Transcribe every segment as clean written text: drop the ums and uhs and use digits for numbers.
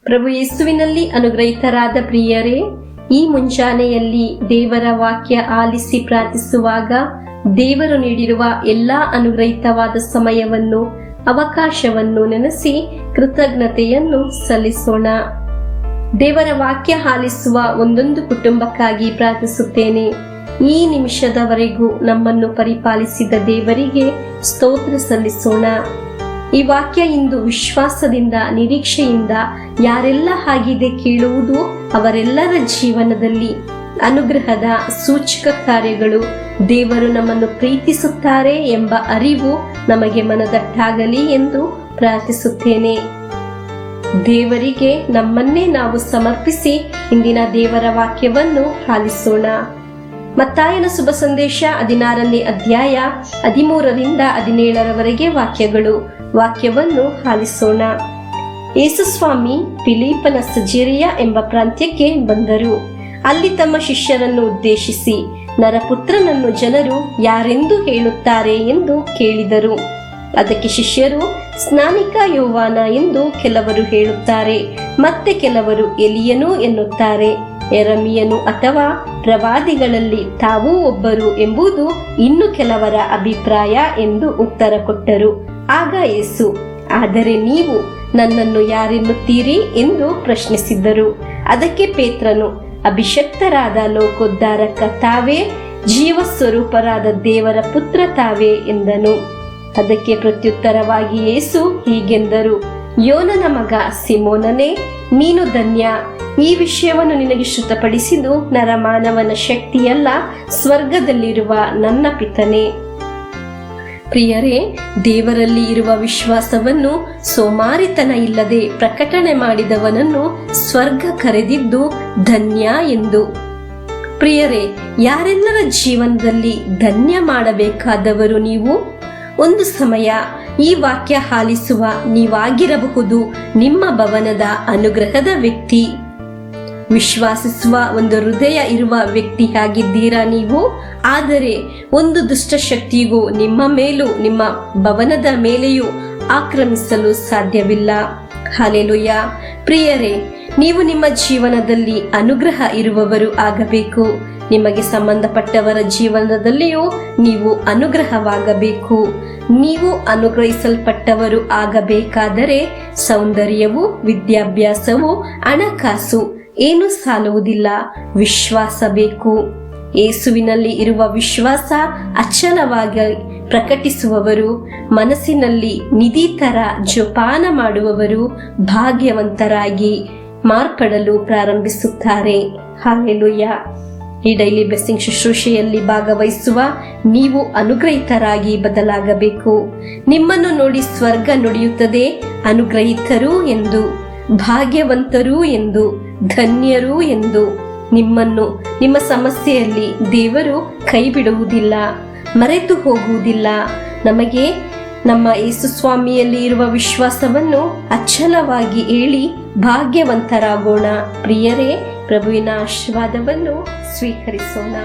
ಪ್ರಭು ಯೇಸುವಿನಲ್ಲಿ ಅನುಗ್ರಹಿತರಾದ ಪ್ರಿಯರೇ, ಈ ಮುಂಜಾನೆಯಲ್ಲಿ ದೇವರ ವಾಕ್ಯ ಆಲಿಸಿ ಪ್ರಾರ್ಥಿಸುವಾಗ ದೇವರು ನೀಡಿರುವ ಎಲ್ಲಾ ಅನುಗ್ರಹಿತವಾದ ಸಮಯವನ್ನು, ಅವಕಾಶವನ್ನು ನೆನೆಸಿ ಕೃತಜ್ಞತೆಯನ್ನು ಸಲ್ಲಿಸೋಣ. ದೇವರ ವಾಕ್ಯ ಆಲಿಸುವ ಒಂದೊಂದು ಕುಟುಂಬಕ್ಕಾಗಿ ಪ್ರಾರ್ಥಿಸುತ್ತೇನೆ. ಈ ನಿಮಿಷದವರೆಗೂ ನಮ್ಮನ್ನು ಪರಿಪಾಲಿಸಿದ ದೇವರಿಗೆ ಸ್ತೋತ್ರ ಸಲ್ಲಿಸೋಣ. ಈ ವಾಕ್ಯ ಇಂದು ವಿಶ್ವಾಸದಿಂದ, ನಿರೀಕ್ಷೆಯಿಂದ ಯಾರೆಲ್ಲ ಆಗಿದೆ ಕೇಳುವುದು ಅವರೆಲ್ಲರ ಜೀವನದಲ್ಲಿ ಅನುಗ್ರಹದ ಸೂಚಕ ಕಾರ್ಯಗಳು, ದೇವರು ನಮ್ಮನ್ನು ಪ್ರೀತಿಸುತ್ತಾರೆ ಎಂಬ ಅರಿವು ನಮಗೆ ಮನದಟ್ಟಾಗಲಿ ಎಂದು ಪ್ರಾರ್ಥಿಸುತ್ತೇನೆ. ದೇವರಿಗೆ ನಮ್ಮನ್ನೇ ನಾವು ಸಮರ್ಪಿಸಿ ಇಂದಿನ ದೇವರ ವಾಕ್ಯವನ್ನು ಆಲಿಸೋಣ. ಮತ್ತಾಯನ ಶುಭ ಸಂದೇಶ 16ನೇ ಅಧ್ಯಾಯ 13ರಿಂದ 17ರವರೆಗೆ ವಾಕ್ಯವನ್ನು ಆಲಿಸೋಣ. ಯೇಸುಸ್ವಾಮಿ ಫಿಲಿಪ್ಪನ ಸಜೇರಿಯ ಎಂಬ ಪ್ರಾಂತ್ಯಕ್ಕೆ ಬಂದರು. ಅಲ್ಲಿ ತಮ್ಮ ಶಿಷ್ಯರನ್ನು ಉದ್ದೇಶಿಸಿ, ನರಪುತ್ರನನ್ನು ಜನರು ಯಾರೆಂದು ಹೇಳುತ್ತಾರೆ ಎಂದು ಕೇಳಿದರು. ಅದಕ್ಕೆ ಶಿಷ್ಯರು, ಸ್ನಾನಿಕ ಯೋವಾನ ಎಂದು ಕೆಲವರು ಹೇಳುತ್ತಾರೆ, ಮತ್ತೆ ಕೆಲವರು ಎಲಿಯನು ಎನ್ನುತ್ತಾರೆ, ಯೆರೆಮೀಯನು ಅಥವಾ ಪ್ರವಾದಿಗಳಲ್ಲಿ ತಾವೂ ಒಬ್ಬರು ಎಂಬುದು ಇನ್ನು ಕೆಲವರ ಅಭಿಪ್ರಾಯ ಎಂದು ಉತ್ತರ ಕೊಟ್ಟರು. ಆಗ ಯೇಸು, ಆದರೆ ನೀವು ನನ್ನನ್ನು ಯಾರೆನ್ನುತ್ತೀರಿ ಎಂದು ಪ್ರಶ್ನಿಸಿದ್ದರು. ಅದಕ್ಕೆ ಪೇತ್ರನು, ಅಭಿಷಕ್ತರಾದ ಲೋಕೋದ್ಧಾರಕ ತಾವೇ, ಜೀವಸ್ವರೂಪರಾದ ದೇವರ ಪುತ್ರ ತಾವೇ ಎಂದನು. ಅದಕ್ಕೆ ಪ್ರತ್ಯುತ್ತರವಾಗಿ ಯೇಸು ಹೀಗೆಂದರು, ಯೋನನ ಮಗ ಸಿಮೋನನೇ, ನೀನು ಧನ್ಯ. ಈ ವಿಷಯವನ್ನು ನಿನಗೆ ಶ್ರುತಪಡಿಸಿದು ನರಮಾನವನ ಶಕ್ತಿಯಲ್ಲ, ಸ್ವರ್ಗದಲ್ಲಿರುವ ನನ್ನ ಪಿತನೇ. ಪ್ರಿಯರೇ, ದೇವರಲ್ಲಿ ಇರುವ ವಿಶ್ವಾಸವನ್ನು ಸೋಮಾರಿತನ ಇಲ್ಲದೆ ಪ್ರಕಟಣೆ ಮಾಡಿದವನನ್ನು ಸ್ವರ್ಗ ಕರೆದಿದ್ದು ಧನ್ಯ ಎಂದು. ಪ್ರಿಯರೇ, ಯಾರೆಲ್ಲರ ಜೀವನದಲ್ಲಿ ಧನ್ಯ ಮಾಡಬೇಕಾದವರು ನೀವು. ಒಂದು ಸಮಯ ಈ ವಾಕ್ಯ ಆಲಿಸುವ ನೀವಾಗಿರಬಹುದು ನಿಮ್ಮ ಭವನದ ಅನುಗ್ರಹದ ವ್ಯಕ್ತಿ. ವಿಶ್ವಾಸಿಸುವ ಒಂದು ಹೃದಯ ಇರುವ ವ್ಯಕ್ತಿಯಾಗಿದ್ದೀರಾ ನೀವು. ಆದರೆ ಒಂದು ದುಷ್ಟಶಕ್ತಿಗೂ ನಿಮ್ಮ ಮೇಲೂ ನಿಮ್ಮ ಭವನದ ಮೇಲೆಯೂ ಆಕ್ರಮಿಸಲು ಸಾಧ್ಯವಿಲ್ಲ. ಹಲ್ಲೆಲೂಯಾ. ಪ್ರಿಯರೇ, ನೀವು ನಿಮ್ಮ ಜೀವನದಲ್ಲಿ ಅನುಗ್ರಹ ಇರುವವರು ಆಗಬೇಕು. ನಿಮಗೆ ಸಂಬಂಧಪಟ್ಟವರ ಜೀವನದಲ್ಲಿಯೂ ನೀವು ಅನುಗ್ರಹವಾಗಬೇಕು. ನೀವು ಅನುಗ್ರಹಿಸಲ್ಪಟ್ಟವರು ಆಗಬೇಕಾದರೆ ಸೌಂದರ್ಯವು, ವಿದ್ಯಾಭ್ಯಾಸವು, ಹಣಕಾಸು ಏನು ಸಾಲುವುದಿಲ್ಲ, ವಿಶ್ವಾಸ ಬೇಕು. ಯೇಸುವಿನಲ್ಲಿ ಇರುವ ವಿಶ್ವಾಸ ಅಚಲವಾಗಿ ಪ್ರಕಟಿಸುವವರು, ಮನಸ್ಸಿನಲ್ಲಿ ನಿಧಿ ತರ ಜೋಪಾನ ಮಾಡುವವರು ಭಾಗ್ಯವಂತರಾಗಿ ಮಾರ್ಪಡಲು ಪ್ರಾರಂಭಿಸುತ್ತಾರೆ. ಹಲ್ಲೆಲೂಯಾ. ಈ ಡೈಲಿ ಬ್ಲೆಸ್ಸಿಂಗ್ ಶುಶ್ರೂಷೆಯಲ್ಲಿ ಭಾಗವಹಿಸುವ ನೀವು ಅನುಗ್ರಹಿತರಾಗಿ ಬದಲಾಗಬೇಕು. ನಿಮ್ಮನ್ನು ನೋಡಿ ಸ್ವರ್ಗ ನುಡಿಯುತ್ತದೆ, ಅನುಗ್ರಹಿತರು ಎಂದು, ಭಾಗ್ಯವಂತರು ಎಂದು, ಧನ್ಯರು ಎಂದು. ನಿಮ್ಮನ್ನು ನಿಮ್ಮ ಸಮಸ್ಯೆಯಲ್ಲಿ ದೇವರು ಕೈ ಬಿಡುವುದಿಲ್ಲ, ಮರೆತು ಹೋಗುವುದಿಲ್ಲ. ನಮಗೆ ನಮ್ಮ ಯೇಸುಸ್ವಾಮಿಯಲ್ಲಿ ಇರುವ ವಿಶ್ವಾಸವನ್ನು ಅಚ್ಚಲವಾಗಿ ಹೇಳಿ ಭಾಗ್ಯವಂತರಾಗೋಣ. ಪ್ರಿಯರೇ, ಪ್ರಭುವಿನ ಆಶೀರ್ವಾದವನ್ನು ಸ್ವೀಕರಿಸೋಣ.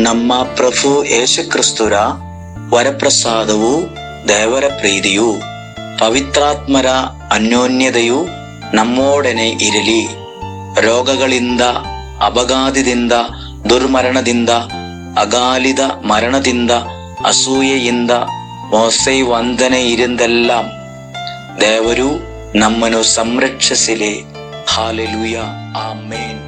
ನಮ್ಮ ಪ್ರಭು ಯೇಸುಕ್ರಿಸ್ತರ ವರಪ್ರಸಾದವು, ದೇವರ ಪ್ರೀತಿಯು, ಪವಿತ್ರಾತ್ಮರ ಅನ್ಯೋನ್ಯತೆಯು ನಮ್ಮೊಡನೆ ಇರಲಿ. ರೋಗಗಳಿಂದ, ಅಪಘಾತದಿಂದ, ದುರ್ಮರಣದಿಂದ, ಅಗಾಲಿದ ಮರಣದಿಂದ, ಅಸೂಯೆಯಿಂದ, ಮೋಸೆ ವಂದನೆಯಿಂದೆല്ലാം ದೇವರು ನಮ್ಮನ್ನು ಸಂರಕ್ಷಿಸಲಿ. ಹಾಲೆಲೂಯಾ. ಆಮೇನ್.